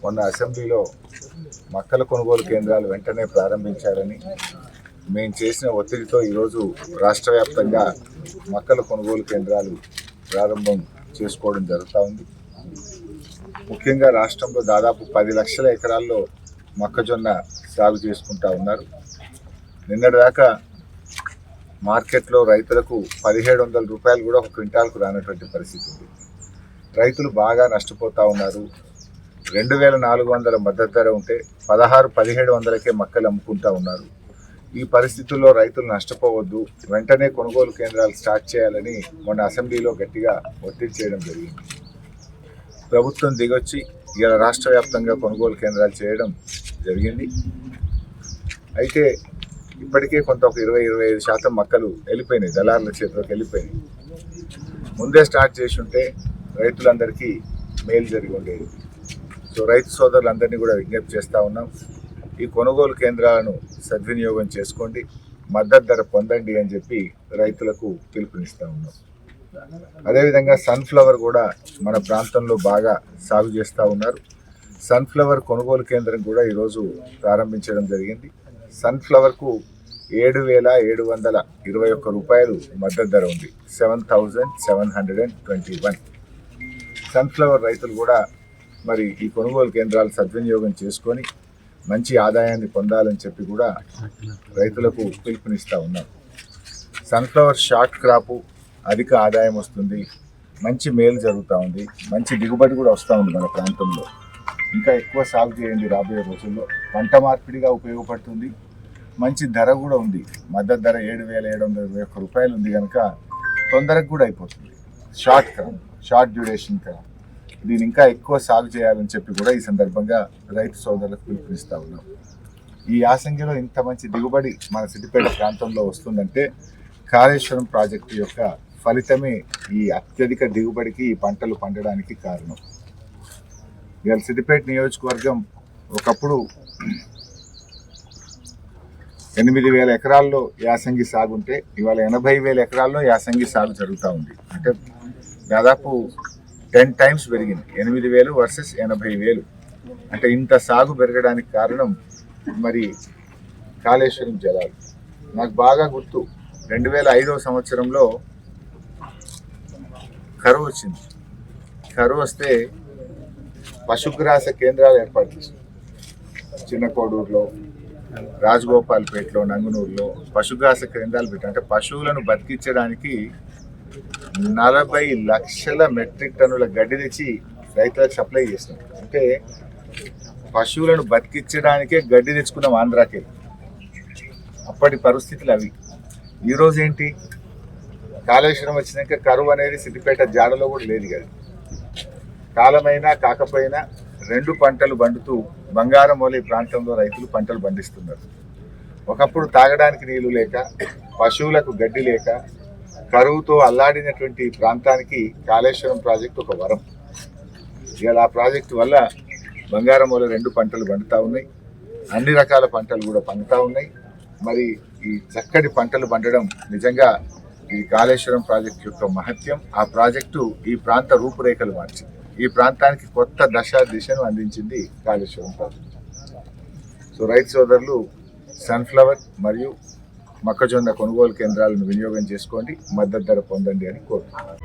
మొన్న అసెంబ్లీలో మక్కల కొనుగోలు కేంద్రాలు వెంటనే ప్రారంభించాలని మేము చేసిన ఒత్తిడితో ఈరోజు రాష్ట్ర వ్యాప్తంగా మక్కల కొనుగోలు కేంద్రాలు ప్రారంభం చేసుకోవడం జరుగుతూ ఉంది. ముఖ్యంగా రాష్ట్రంలో దాదాపు 10 లక్షల ఎకరాల్లో మొక్కజొన్న సాగు చేసుకుంటా ఉన్నారు. నిన్నటిదాకా మార్కెట్లో రైతులకు 1700 రూపాయలు కూడా ఒక క్వింటాల్కు రానటువంటి పరిస్థితి ఉంది. రైతులు బాగా నష్టపోతూ ఉన్నారు. 2400 మద్దతు ధర ఉంటే 1600-1700కే మక్కలు అమ్ముకుంటా ఉన్నారు. ఈ పరిస్థితుల్లో రైతులు నష్టపోవద్దు, వెంటనే కొనుగోలు కేంద్రాలు స్టార్ట్ చేయాలని మొన్న అసెంబ్లీలో గట్టిగా ఒత్తిడి చేయడం జరిగింది. ప్రభుత్వం దిగొచ్చి ఇలా రాష్ట్ర వ్యాప్తంగా కొనుగోలు కేంద్రాలు చేయడం జరిగింది. అయితే ఇప్పటికే కొంత ఒక 20-25% మక్కలు వెళ్ళిపోయినాయి, దళారుల చేతిలోకి వెళ్ళిపోయినాయి. ముందే స్టార్ట్ చేసి ఉంటే రైతులందరికీ మేలు జరిగి ఉండేది. సో రైతు సోదరులందరినీ కూడా విజ్ఞప్తి చేస్తూ ఉన్నాం, ఈ కొనుగోలు కేంద్రాలను సద్వినియోగం చేసుకోండి, మద్దతు ధర పొందండి అని చెప్పి రైతులకు పిలుపునిస్తూ ఉన్నాం. అదేవిధంగా సన్ఫ్లవర్ కూడా మన ప్రాంతంలో బాగా సాగు చేస్తూ ఉన్నారు. సన్ఫ్లవర్ కొనుగోలు కేంద్రం కూడా ఈరోజు ప్రారంభించడం జరిగింది. సన్ఫ్లవర్కు 7,721 రూపాయలు మద్దతు ధర ఉంది, 7,721. సన్ఫ్లవర్ రైతులు కూడా మరి ఈ కొనుగోలు కేంద్రాలు సద్వినియోగం చేసుకొని మంచి ఆదాయాన్ని పొందాలని చెప్పి కూడా రైతులకు పిలుపునిస్తూ ఉన్నాం. సన్ఫ్లవర్ షార్ట్ క్రాపు, అధిక ఆదాయం వస్తుంది, మంచి మేలు జరుగుతూ ఉంది, మంచి దిగుబడి కూడా వస్తూ ఉంది. మన ప్రాంతంలో ఇంకా ఎక్కువ సాగు చేయండి, రాబోయే రోజుల్లో పంట మార్పిడిగా ఉపయోగపడుతుంది, మంచి ధర కూడా ఉంది. మద్దతు ధర 7,721 రూపాయలు ఉంది కనుక తొందరగా కూడా అయిపోతుంది. షార్ట్ డ్యూరేషన్ క్రాప్, దీన్ని ఇంకా ఎక్కువ సాగు చేయాలని చెప్పి కూడా ఈ సందర్భంగా రైతు సోదరులకు పిలుపునిస్తూ ఉన్నాం. ఈ యాసంగిలో ఇంత మంచి దిగుబడి మన సిద్దిపేట ప్రాంతంలో వస్తుందంటే కాళేశ్వరం ప్రాజెక్టు యొక్క ఫలితమే ఈ అత్యధిక దిగుబడికి, ఈ పంటలు పండడానికి కారణం. ఇవాళ సిద్దిపేట నియోజకవర్గం ఒకప్పుడు 8,000 ఎకరాల్లో యాసంగి సాగు ఉంటే ఇవాళ 80,000 ఎకరాల్లో యాసంగి సాగు జరుగుతూ ఉంది. అంటే దాదాపు 10 టైమ్స్ పెరిగింది. 8,000 వర్సెస్ 80,000. అంటే ఇంత సాగు పెరగడానికి కారణం మరి కాళేశ్వరం జలాలు. నాకు బాగా గుర్తు, 2005వ సంవత్సరంలో కరువు వచ్చింది. కరువు వస్తే పశుగ్రాస కేంద్రాలు ఏర్పాటు చేసింది. చిన్న కోడూరులో, రాజగోపాల్పేటలో, నంగునూరులో పశుగ్రాస కేంద్రాలు పెట్టారు. అంటే పశువులను బతికించడానికి 40 లక్షల మెట్రిక్ టన్నుల గడ్డి తెచ్చి రైతులకు సప్లై చేస్తున్నారు. అంటే పశువులను బతికించడానికే గడ్డి తెచ్చుకున్నాం ఆంధ్రాకి. అప్పటి పరిస్థితులు అవి. ఈరోజు ఏంటి, కాళేశ్వరం వచ్చినాక కరువు అనేది సిద్దిపేట జాడలో కూడా లేదు కదా. కాలమైనా కాకపోయినా 2 పంటలు పండుతూ బంగారమౌళి ప్రాంతంలో రైతులు పంటలు పండిస్తున్నారు. ఒకప్పుడు తాగడానికి నీళ్లు లేక, పశువులకు గడ్డి లేక, కరువుతో అల్లాడినటువంటి ప్రాంతానికి కాళేశ్వరం ప్రాజెక్టు ఒక వరం. ఇవాళ ఆ ప్రాజెక్టు వల్ల బంగారమౌళి 2 పంటలు పండుతూ ఉన్నాయి, అన్ని రకాల పంటలు కూడా పండుతూ ఉన్నాయి. మరి ఈ చక్కటి పంటలు పండడం నిజంగా ఈ కాళేశ్వరం ప్రాజెక్టు యొక్క మహత్యం. ఆ ప్రాజెక్టు ఈ ప్రాంత రూపురేఖలు మార్చింది, ఈ ప్రాంతానికి కొత్త దిశను అందించింది కాళేశ్వరం ప్రాజెక్టు. సో రైతు సోదరులు సన్ఫ్లవర్ మరియు మొక్కజొన్న కొనుగోలు కేంద్రాలను వినియోగం చేసుకోండి, మద్దతు ధర పొందండి అని కోరుతున్నాను.